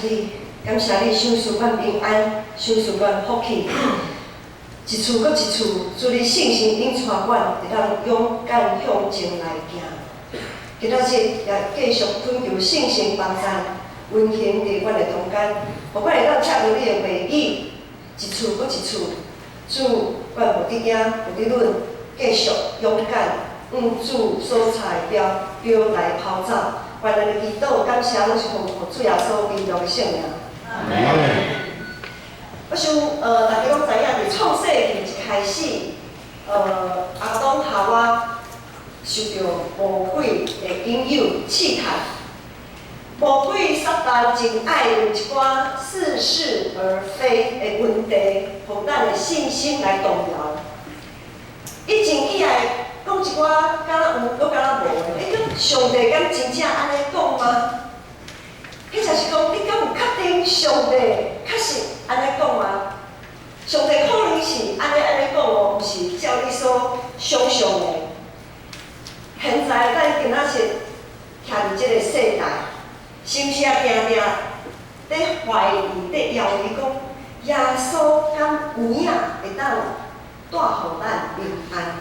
你，感谢你赏赐阮平安，赏赐阮福气。一次搁一次，祝你信心引带阮，会当勇敢向前来行。今仔日也继续恳求信心帮助，运行伫阮的中间，互阮会当插入你的话语，一次搁一次。主，阮无伫惊，无伫论，继续勇敢，主所采标来跑走。愿咱的祈祷、感谢拢是奉主耶稣基督的圣名。我想，大家拢知影，伫创世纪一开始，阿当夏娃受到魔鬼的引诱试探，魔鬼撒旦真爱用一寡似是而非的问题，互咱的信心来动摇。以前以来讲一寡敢若有，搁敢若无的，上帝敢真正安尼讲吗？迄就是讲，你敢有确定上帝确实安尼讲吗？上帝可能是安尼讲哦，毋是照你所想象的。现在咱今仔日徛伫即个世代，是毋是也定定在怀疑、在犹豫讲，耶稣敢有影会当带互咱平安？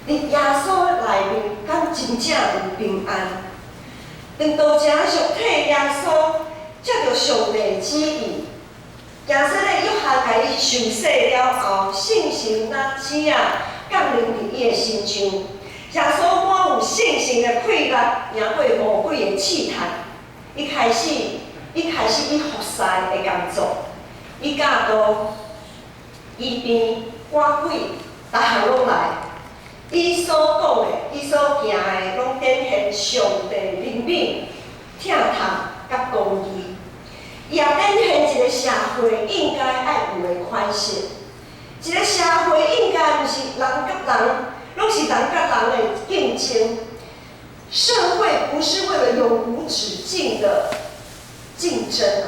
伫耶稣内面，敢真正有平安？当道者肉体耶稣接着上帝旨意，耶稣咧约翰甲伊受洗了后，信心若子啊降临伫伊的身上。耶稣满有信心的快乐，赢过魔鬼的试探。一开始伊服侍的工作，伊教导、医病、赶鬼，逐项拢来。伊所讲的、伊所行的，拢展现上帝怜悯、疼痛甲公义。伊也展现一个社会应该爱有的款式。一个社会应该毋是人甲人，拢是人甲人的竞争。社会不是为了永无止境的竞争啊，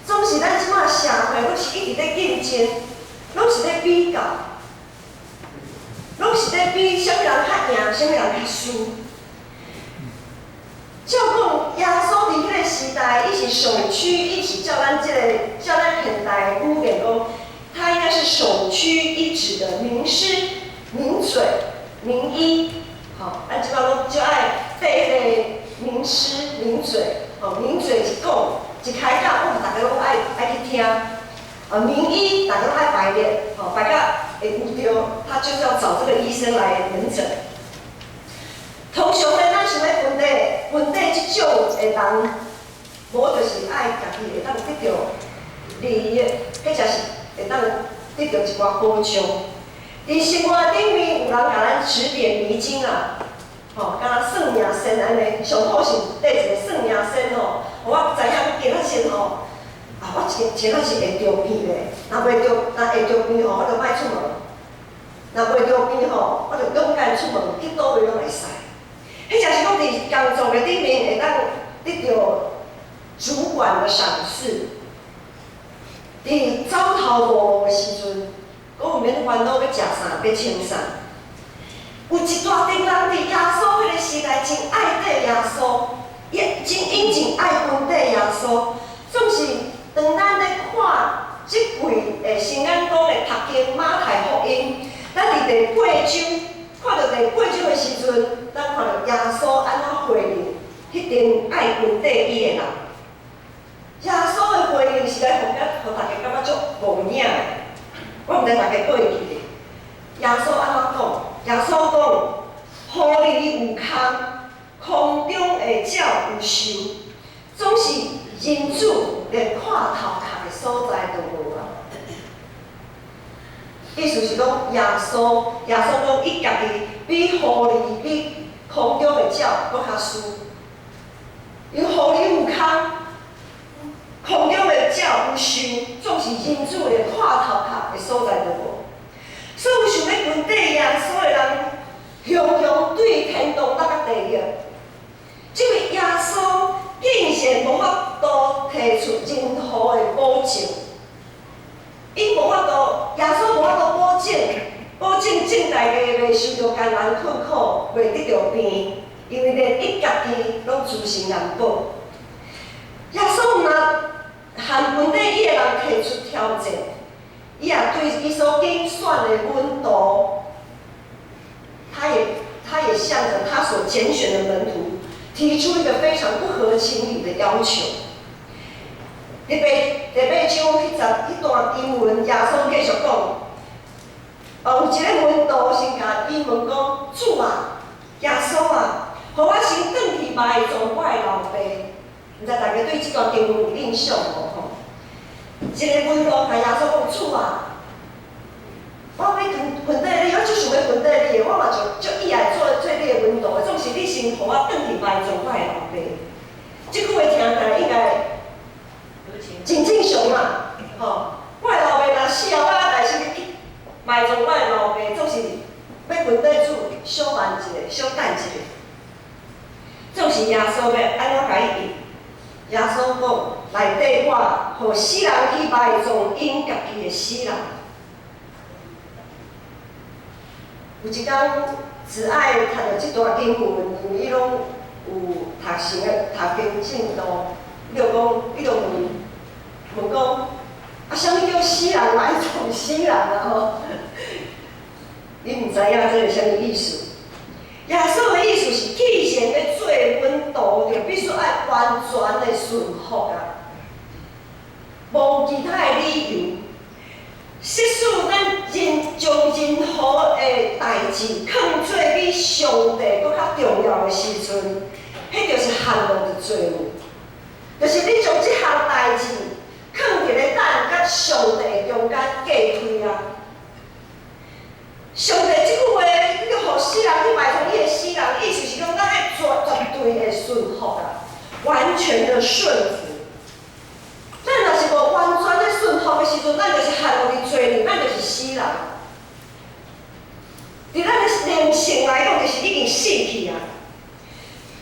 总是咱即马社会拢是一直在竞争，拢是在比较。拢是在比啥物人较赢，啥物人较输。照讲，耶稣伫迄个时代，伊是首屈一指，照咱现代的语言讲，他应该是首屈一指的名师、名嘴、名医。好，咱即摆拢就爱背迄个名师、名嘴。名嘴一讲一开讲，大家拢爱去听。名医大家拢爱排练，排到会有着，他就是要找这个医生来门诊。通常咧，咱想要问题即种的人，无就是爱家己会当得到利益，迄才是会当得到一寡保障。伫生活顶面有人甲咱指点迷津啊，敢若算命先安尼，上好是缀一个算命先我知影今仔日我前仔是会着病的，若会着病我就莫出门；若袂着病我就勇敢出门，去倒位拢会使。迄就是讲伫工作的顶面会当得到主管的赏识。伫走头路的时阵，讲毋免烦恼要食啥，要穿啥。有一大群人伫耶稣迄个时代真爱戴耶稣，也真殷勤爱跟戴耶稣，总是。当咱咧看即几个圣经讲的读经马太福音，咱伫第八章看到第八章的时阵，咱看到耶稣安怎回应迄阵爱跟缀伊的人。耶稣的回应是来互大家感觉足无影的。我毋知大家过会记咧。耶稣安怎讲？耶稣讲：狐狸有空，空中的鸟有收，总是人主。连看头壳的所在都无啊！意思是讲，耶稣讲伊家己比狐狸、比空中的鸟搁较输。因为狐狸有空，空中的鸟有收，总是人主连看头壳的所在都无。所以，想要跟缀耶稣的人，雄雄对天堂那个地狱，这位耶稣。竟然无法度提出任何的保证，伊无法度，耶稣无法度保证正大家袂受到艰难困苦，袂得到病，因为连伊家己拢自身难保。耶稣若和本地伊的人提出挑战，伊也对伊所拣选的门徒，他也向着他所拣选的门徒提出一个非常不合情理的要求。第八章迄段经文，耶稣继续讲，有一个门徒先甲伊问讲：主啊，耶稣啊，互我先转去埋葬我的老爸。毋知大家对这段经文有印象无吼？一个门徒甲耶稣讲：主啊，我要分底你，我就想要分底你，我嘛就意爱做你的门徒，总是你先互我转去埋葬我的老爸。即句话听起来应该真正常嘛，吼！我的老爸若死后，我代志去埋葬我的老爸，总是要分底主小慢一下，小等一下。总是耶稣要安怎甲伊应？耶稣讲：内底我互死人去埋葬因家己的死人。有一天，只爱读到这段经文，因为伊拢有读经进度，伊就问讲，啊，啥物叫死人埋葬死人啊？吼，你毋知影这是啥物意思？耶稣的意思是，既然要做阮徒，就必须爱完全的顺服啊，无其他的理由。即使咱将任何的代志放做比上帝搁较重要的时阵，迄就是handle的做务，就是你将即项代志放伫咧咱甲上帝中间隔开啊。上帝即句话，你要互死人去埋葬你的死人，意思是讲咱爱绝对的顺服啊，完全的顺服。咱若是无完全的顺服的时阵，咱就是陷入伫罪里，咱就是死人。伫咱的灵性来讲，就是已经死去啊。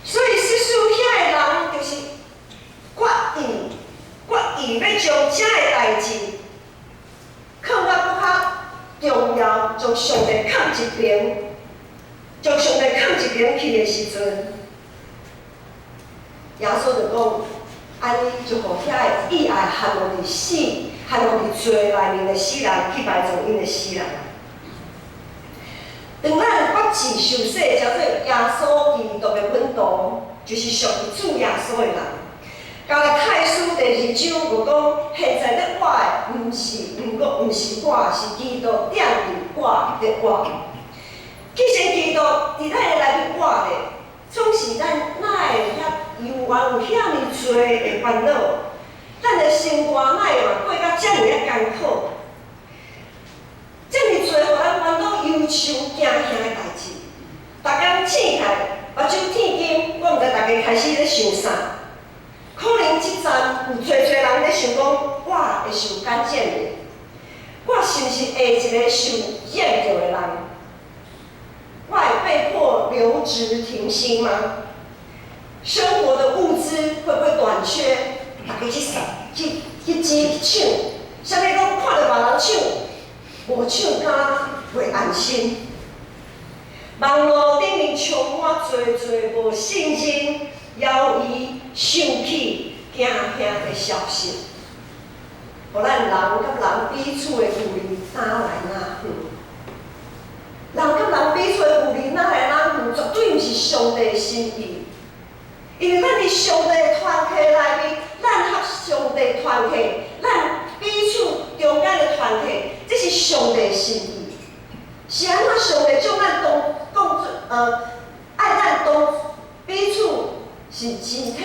所以，世俗遐的人就是决意要将这个代志放到搁较重要，将上帝放一边，将上帝放一边去的时阵，耶稣就讲。安尼就互遐个意爱陷入伫死、陷入伫罪内面的死人去埋葬因的死人。当咱决志受洗，叫做耶稣基督的门徒，就是属于主耶稣的人。到了太书第2章就讲，现在咧我的，毋是我，是基督踮伫我的我。既然基督伫咱的内面活咧，总是咱哪会犹原有遐尼多的烦恼，咱的生活哪会过甲遮尔啊艰苦？遮尔多互咱烦恼、忧愁、惊吓的代志，逐工醒来，目睭天金，我毋知大家开始咧想啥？可能即站有侪人咧想讲，我会受感染的，我是毋是下一个受染着的人？我会被迫留职停薪吗？生活的物资会不会短缺？大家去抢，啥物讲看到别人抢，无抢敢袂安心。网络顶面充满侪无信心、犹豫、生气、惊吓的消息，互咱人甲人彼此的有离哪来哪去？人甲人彼此的有离哪来哪去？绝对毋是上帝的心意。因为咱伫上帝的团体内面，咱合上帝团体，咱彼此中间的团体，这是上帝的心意。是安怎上帝将咱爱咱彼此是肢体，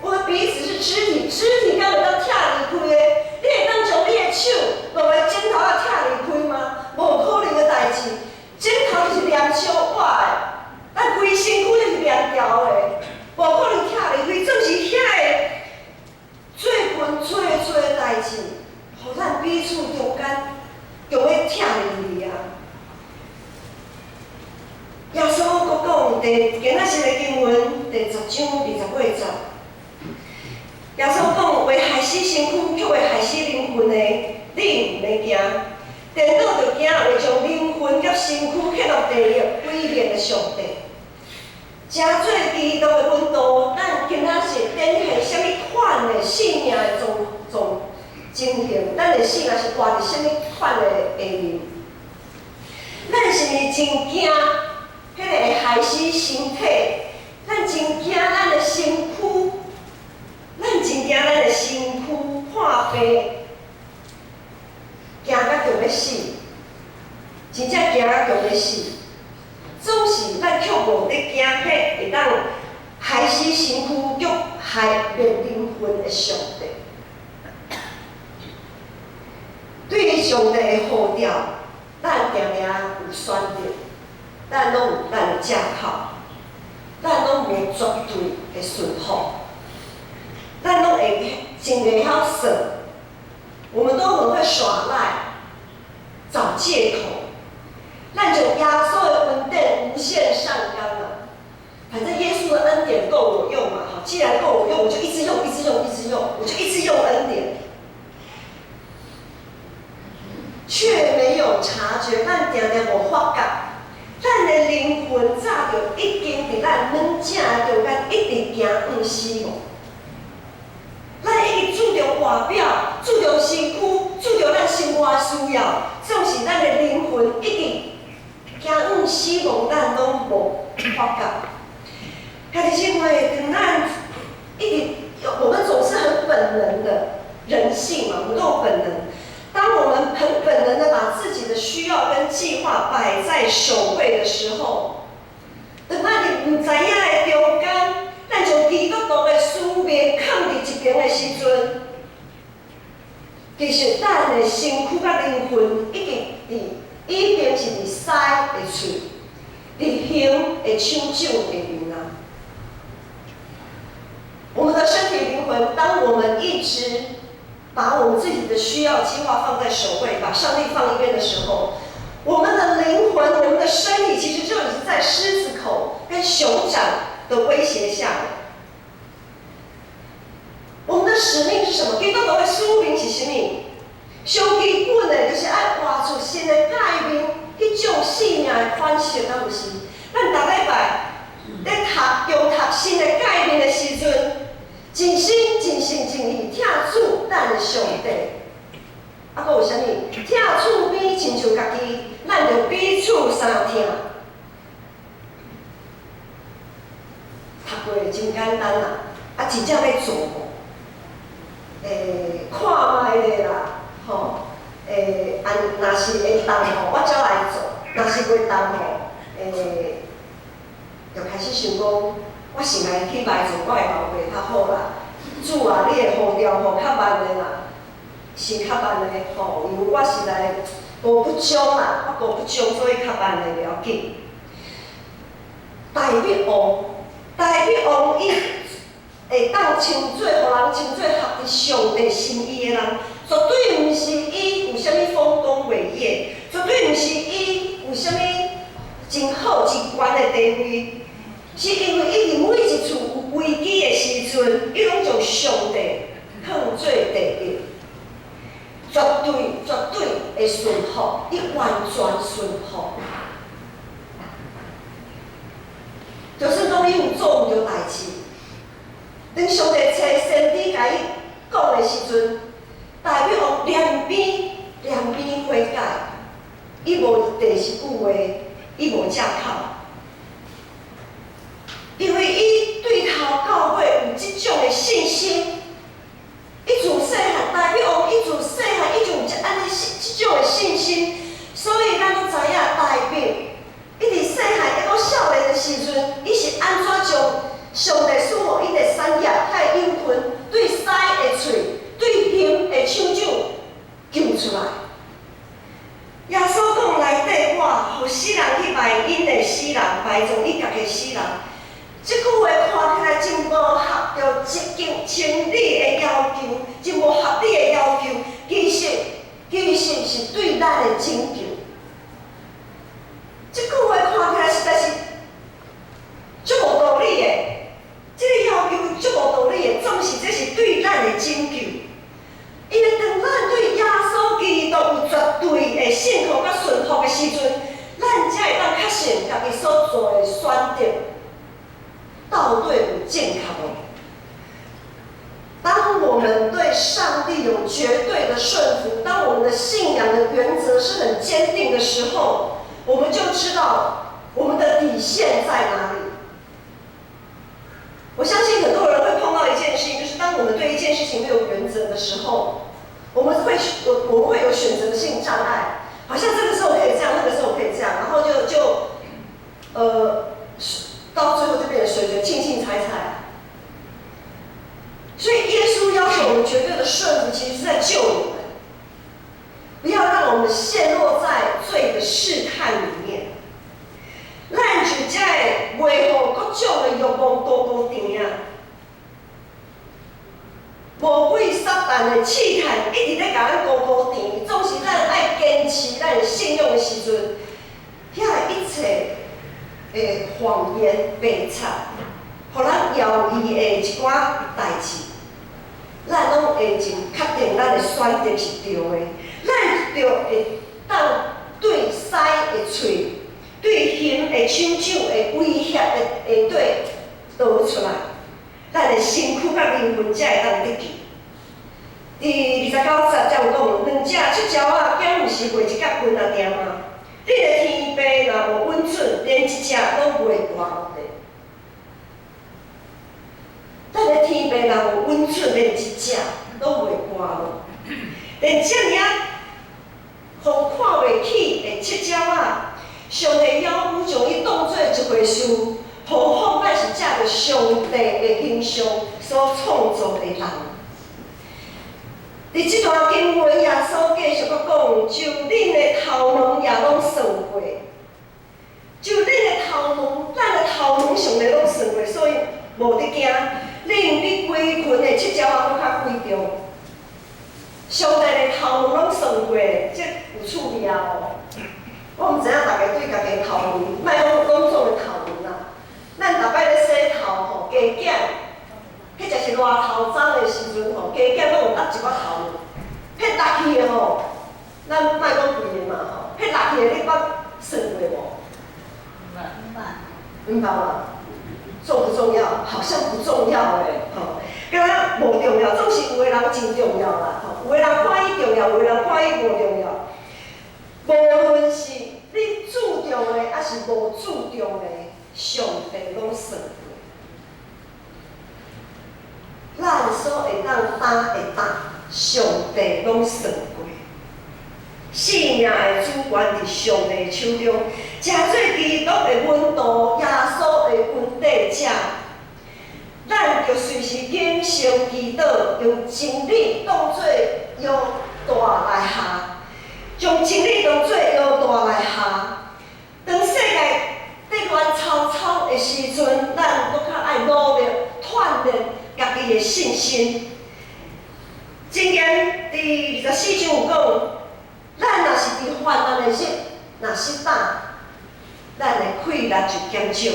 我们彼此是肢体，肢体敢会当拆离开的？你会当将你的手落来枕头啊拆离开吗？无可能的代志。枕头就是连小我的，咱规身躯就是连条的。无可能拆离开，总是遐个做分做的代志，互咱彼此中间就要拆离去啊！耶稣佫讲今仔日的经文第10章28节，耶稣讲：为害死身躯，却为害死灵魂的，你毋免惊。颠倒着惊，为将灵魂甲身躯陷入地狱毁灭的上帝。真做基督的门徒，咱今仔日展现啥物款咱的性命的总情形，咱的性命是活伫什么款的下面？咱是毋是真惊？迄个会害死身体？咱真惊咱的身躯？咱真惊咱的身躯破病，惊到就要死，真正惊到就要死。总是咱却无得惊迄会当害死身躯，却害灭灵魂的上帝。对于上帝的呼召，咱定定有选择，咱拢有咱的藉口，咱拢无绝对的顺服，咱拢会真会晓耍，我们都很会耍赖，找借口。咱就耶稣的恩典无限上纲了，反正耶稣的恩典够我用嘛，好，既然够我用，我就一直用，一直用，一直用，我就一直用恩典。却没有察觉，咱常常无发觉，咱的灵魂早就已经伫咱软正中间一直行往死亡。咱一直注重外表，注重身躯，注重咱生活需要，总是咱的灵魂一直行往死亡，咱拢无发觉。兄弟姐妹，当咱一直，我们总是很本能的人性嘛，我们都有本能。当我们很本能的把自己的需要跟计划摆在首位的时候，当咱唔知影的中间，咱就基督徒的思维放伫一边的时阵，其实咱的身躯甲灵魂已经是伫屎的喙，伫胸的手掌下面啊。我们的身体灵魂，当我们一直把我们自己的需要计划放在首位，把上帝放一边的时候，我们的灵魂、我们的身体其实就已经在狮子口跟熊掌的威胁下了。我们的使命是什么？基督徒的使命是什么？上基本的就是要活出新的改变，迄种生命的反省，敢不是？咱逐礼拜在中读新的改变的时阵，真心、真心、真意听主咱的上帝。啊，搁有啥物？听主比亲像家己，咱就彼此相听。读过真简单啦，啊，真正要做无？看卖咧啦，吼，若是会当吼，我才来做；若是袂当吼，就开始想讲，我是来去卖做，我会后悔较好啦。主啊，你的呼召吼较慢的啦，是较慢的吼，因为我实在无不忠啦，我无不忠，所以较慢的了紧。大必王伊会当称做，互人称做合伫上帝心意的人，绝对毋是伊有啥物丰功伟业，绝对毋是伊有啥物真好真悬的地位。是因为伊伫每一处有危机的时阵，伊拢将上帝放做第一，绝对会顺服，伊完全顺服。就算讲伊有做毋着代志，当上帝找先知甲伊讲的时阵，大必王两边悔改，伊无第十句话，伊无藉口。因为伊对头到尾有即种的信心，伊自细汉，大必王伊自细汉伊就有安尼即种的信心，所以咱都知影大必，伊伫细汉还阁少年的时阵，伊是安怎将上帝赐予伊的产业、遐的灵魂，对屎的喙、对胸的手掌救出来。耶稣讲内底，我互死人去卖因的死人，卖做伊家己死人。即句话看起来真无合着一情理的要求，真无合理的要求，其实是对咱的拯救。即句话看起来实在是足无道理的，即个要求足无道理的，总是这是对咱的拯救。因为当咱对耶稣基督有绝对的信服甲顺服的时阵，咱才会当确信家己所做的选择到底有正确无？当上帝有绝对的顺服，当我们的信仰的原则是很坚定的时候，我们就知道我们的底线在哪里。我相信很多人会碰到一件事情，就是当我们对一件事情没有原则的时候，我们会有选择性障碍，好像这个时候可以这样，那个时候可以这样，然后到最后就变成随着轻踩。所以耶稣要求我们绝对的顺服，其实是在救我们，不要让我们陷落在罪的试探里面。咱就才会袂互各种的欲望高高甜啊！魔鬼撒旦的试探一直在甲咱高高甜，总是咱爱坚持咱的信仰的时阵，遐一切的谎言白贼，互咱摇移的一寡代志，咱拢会真确定咱的选择是对的，咱就会当对狮的喙。对形的手掌的威胁的对倒出来，咱的身躯甲灵魂才会当得救。第29节才有讲，两只七鸟仔竟毋是卖一角分啊点吗？你的天父若无温存，连一只都袂挂落地。咱的天父若无温存，连一只都袂挂落，连这尔互看袂起的七鸟仔。上帝要求将伊当作一回事，何况咱是借着上帝的形象所创造的人。伫这段经文，耶稣继续讲，就恁的头毛也拢算过，就恁的头毛，咱的头毛上帝拢算过，所以无得惊。恁比规群的七鸟仔搁较贵重。上帝的头毛拢算过，这有趣味哦。我毋知影大家对家己头毛，莫讲拢总的头毛啦。咱逐摆咧洗头吼，加减，迄就是热头早的时阵吼，加减拢有搭一寡头毛。迄落去的吼，咱莫讲贵的嘛吼，迄落去的你捌算过无？毋捌嘛？重不重要？好像不重要诶，吼。敢若无重要，总是有的人真重要啦，吼。有的人看伊重要，有的人看伊无重要。无论是你注重的，还是无注重的，上帝拢算过。咱所会当担的担，上帝拢算过。生命的主权伫上帝手中，诚做基督的温度，耶稣的温底者，咱就随时谨守祈祷，用真理当作药大来下。将真理当作药大来下，当世界在乱糟糟的时阵，咱搁较爱努力锻炼家己的信心。箴言第24章有讲，咱若是伫患难的日，若失胆，咱的气力就减少。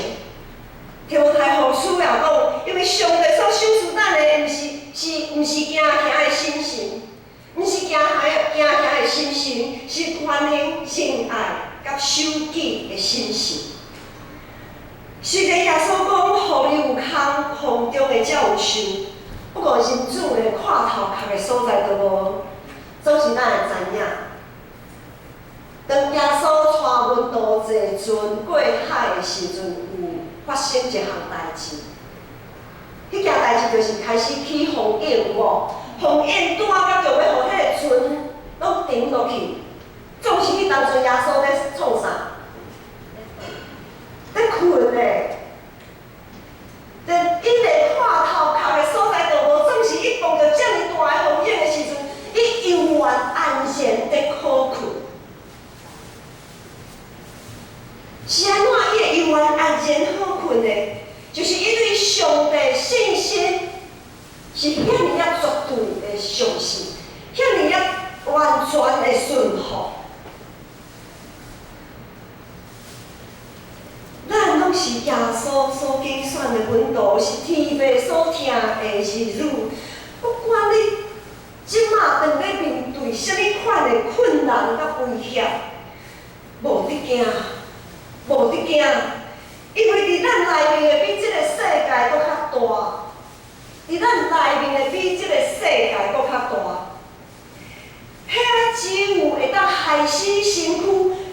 提摩太后书也讲，因为上帝所赏赐咱的，毋是惊吓的心性。毋是惊吓的心性，是宽容、仁爱、甲守己的心性。虽然耶稣讲，互你有空，空中的才有树，不过人子的看头壳的所在都无，总是咱会知影。当耶稣带阮渡济船过海的时阵，有发生一项代志。迄件代志就是开始起风影无？风影拄到就要互迄个船拢沉落去，总是迄当阵耶稣在创啥？在困嘞。但因个看头壳的所在就无，总是伊碰到遮尔大的风影的时阵，伊永远安然在苦困。是安怎伊会永远安然好困呢？就是伊对上帝信心。是遐尼啊绝对的相信，遐尼啊完全的顺服。咱拢是耶稣所拣选的门徒，是天父所听的儿女。不管你即马当咧面对啥物款的困难甲威胁，无得惊，无得惊，因为伫咱内面的比即个世界搁较大。伫咱内面的比即个世界搁较大。遐只有会当害死身躯，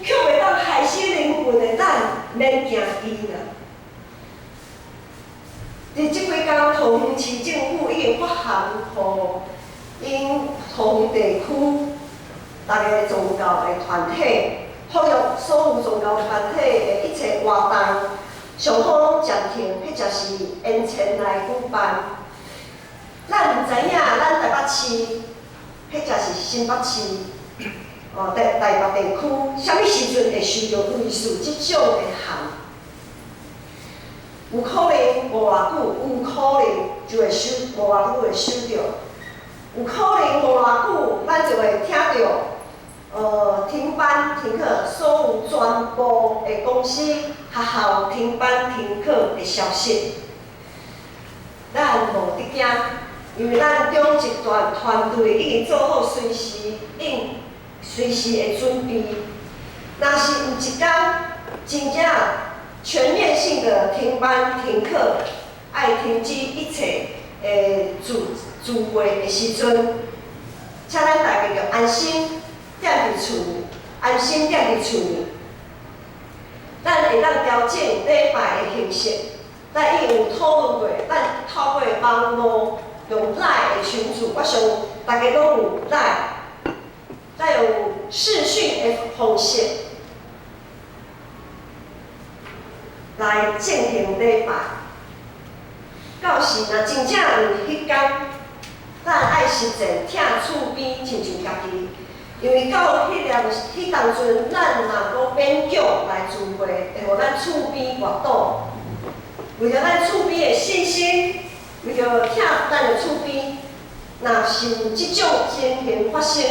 却袂当害死灵魂的咱，免惊伊啦。伫即几工，桃园市政府已经发函，互因桃园地区逐个宗教的团体，呼吁所有宗教团体的一切活动，上好拢暂停，迄就是延前来举办。咱毋知影，咱台北市。迄才是新北市，台北地区，啥物时阵会收到类似即种的函？有可能无偌久，有可能就会无偌久会收到，有可能无偌久，咱就会听到，停班停课，所有全部的公司、学校停班停课的消息，咱无得惊。因为咱中集团团队已经做好随时的准备。若是有一天真正全面性的停班停课，爱停止一切的聚会的时阵，请咱大家要安心踮伫厝里，安心踮伫厝里。咱会当调整礼拜的形式，咱已经有讨论过，咱透过网络。用 LINE 的群组，我想大家拢有 LINE， 再有视讯的方式来进行礼拜。到时若真正有迄天，咱爱实践听厝边亲像家己，因为到迄当阵，咱若讲勉强来聚会，会互咱厝边活倒，为着咱厝边的信心。为着听咱的厝边，若是有即种情形发生，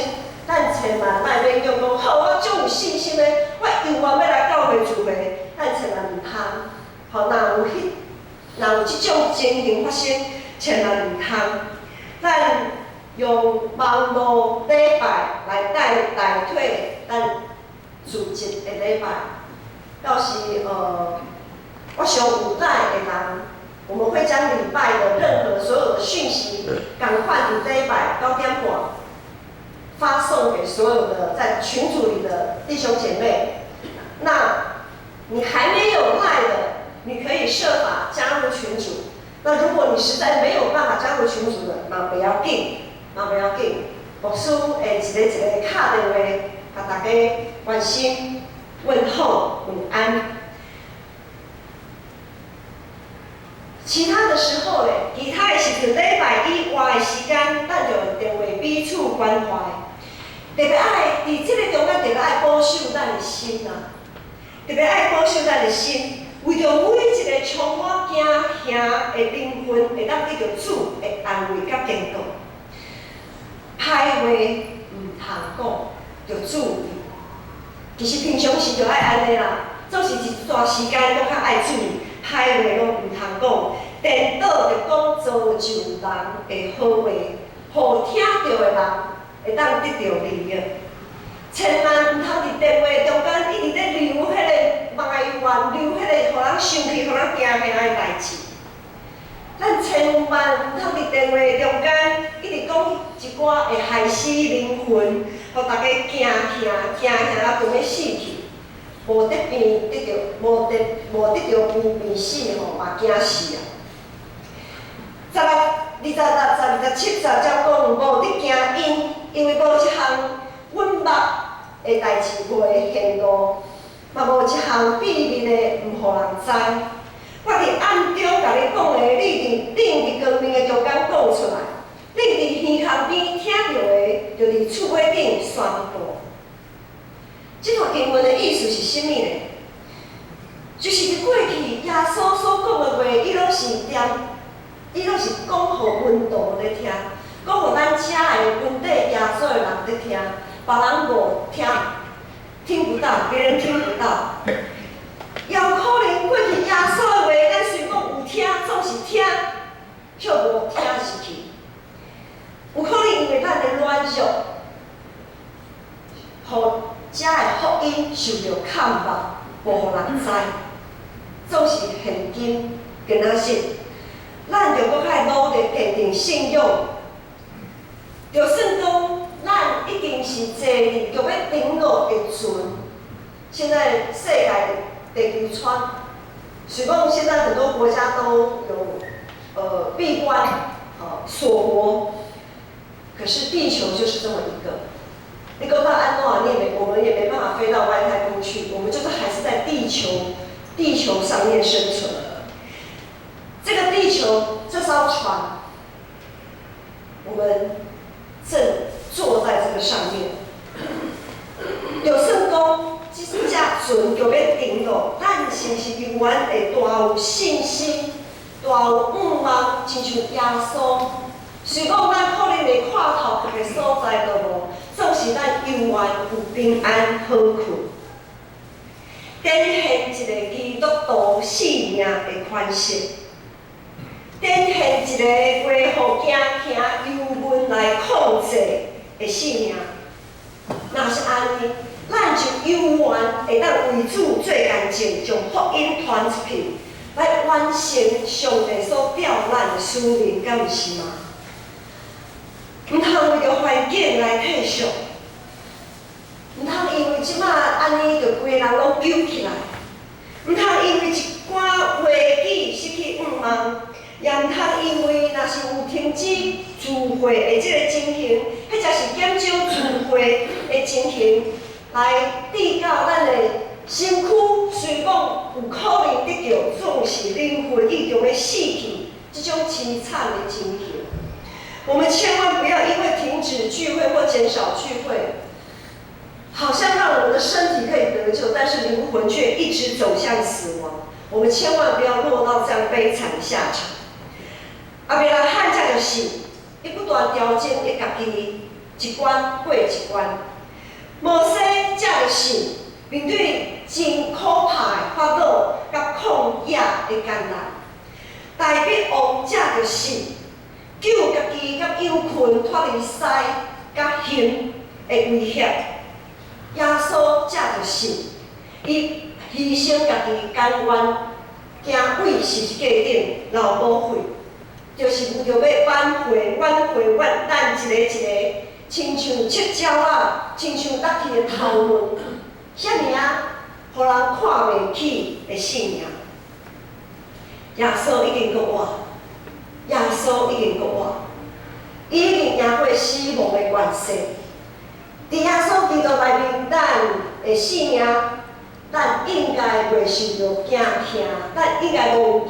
咱千万莫勉强讲，好，我足有信心的，我永远要来教会聚会，咱千万毋通。好，若有即种情形发生，千万毋通。咱用网络礼拜来代替咱自集的礼拜。到时我想有赖的人。我们会将礼拜的任何所有的讯息，赶快伫礼拜9点半发送给所有的在群组里的弟兄姐妹。那你还没有赖的，你可以设法加入群组。那如果你实在没有办法加入群组的，嘛不要紧，牧师会一个一个敲电话，甲大家关心、问候、问安。其他的时候咧，其他的时阵，礼拜以外的时间，咱就用电话彼此关怀。特别爱伫这个中间，特别爱保守咱的心啊，特别爱保守咱的心，为着每一个充满惊吓的灵魂，会当得到主的安慰甲坚固。歹话唔通讲，要注意。其实平常时就爱安尼啦，总是一段时间都较爱注意。歹话拢唔通讲，颠倒着讲造就人的好话，互听到的人会当得到利益。千万唔通伫电话中间一直咧留迄个埋怨，留迄个互人生气、互人惊吓的代志。咱千万唔通伫电话中间一直讲一寡会害死灵魂，互大家惊吓到准要死去。无得病得着，无得着病死吼，嘛惊死啊！16、27、30照讲无得惊因为无一项阮捌的代志袂现露，嘛无一项秘密的毋互人知。我伫暗中甲你讲的，你伫光明的中间讲出来，你伫耳孔边听到的，就伫厝尾顶宣布。这段经文的意思是甚物呢？就是伫过去耶稣所讲的话，伊拢是讲互门徒咧听，讲互咱遮的本地耶稣的人咧听，别人无听不到，别人听不到。也有可能过去耶稣的话，咱虽讲有听，总是听，却无听入去。有可能因为咱的软弱，互遮的福音受到看目，无互人知，总是现今今仔日，咱着搁较努力坚定信仰，就算讲咱已经是坐伫就要登陆的船，现在世界地球村，许讲现在很多国家都有闭关锁国，可是地球就是这么一个。你讲到安诺瓦涅我们也没办法飞到外太空去，我们就是还是在地球上面生存。这个地球这艘船，我们正坐在这个上面。就算讲这只船就要登陆，咱是不是永远会大有信心、大有盼望，亲像耶稣？虽讲咱可能会看头壳的所在都无，总是咱永远有平安好困，展现一个基督徒性命的款式，展现一个为互惊忧闷来控制的性命。若是安尼，咱就永远会当为主做干净，将福音传出去，来完成上帝所调咱的使命，敢毋是吗？毋通为着环境来退缩，毋通因为即马安尼就规个人拢揪起来，毋通因为一寡话语失去盼望，也毋通因为若是有停止聚会的即个情形，或者是减少聚会的情形，来致到咱的身躯虽讲有可能得到，总是灵魂已经要死去，这种凄惨的情形。我们千万不要因为停止聚会或减少聚会，好像让我们的身体可以得救，但是灵魂却一直走向死亡。我们千万不要落到这样悲惨的下场。阿伯拉罕才就是，伊不断调整伊家己一关过一关。摩西才就是，面对真可怕的法老甲旷野的艰难。大必王才就是。救家己甲忧困脱离屎甲刑的威胁，耶稣才就是，伊牺牲家己甘愿，行为十字架顶流宝血，就是为着要挽回咱一个一个，亲像切鸟啊，亲像搭去的头毛，遐尔啊，互人看袂起的性命。耶稣已经搁活。耶稣已经搁活，伊已经赢过死亡的权势。伫耶稣基督内面，咱的性命，咱应该袂受到惊吓，咱应该无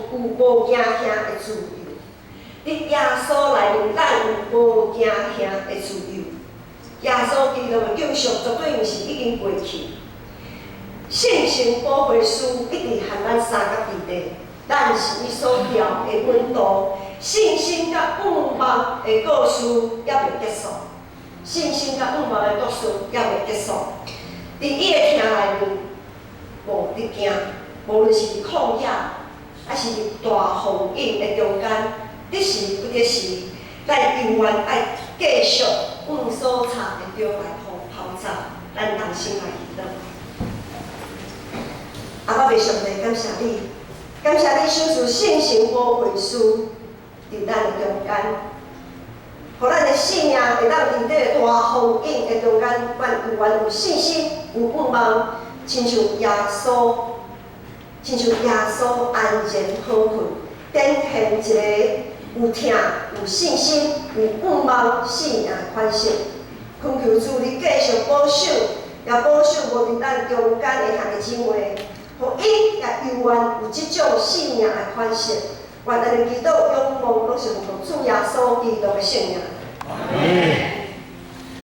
惊吓的自由。伫耶稣内面，咱有无惊吓的自由。耶稣基督的救赎绝对毋是已经过去。圣神保惠师一直和咱三角伫地，咱是伊所调的温度。信心甲盼望的故事也未结束，信心甲盼望的故事也未结束。伫伊的厅内面，无得惊，无论是伫旷野，还是伫大风影的中间，得时不得时，咱永远爱继续往所查的中来跑走，咱同心来祈祷。阿爸，上帝感谢你，感谢你守住圣神保惠师。伫咱的中间，互咱的性命会当伫这个大风影的中间，咱永远有信心、有盼望，亲像耶稣安然好困，展现一个有疼、有信心、有盼望性命的款式。恳求主你继续保守，也保守无伫咱中间的兄弟姊妹，互因也永远有即种性命的款式。愿咱的祈祷、仰望，拢是奉主耶稣基督的圣名。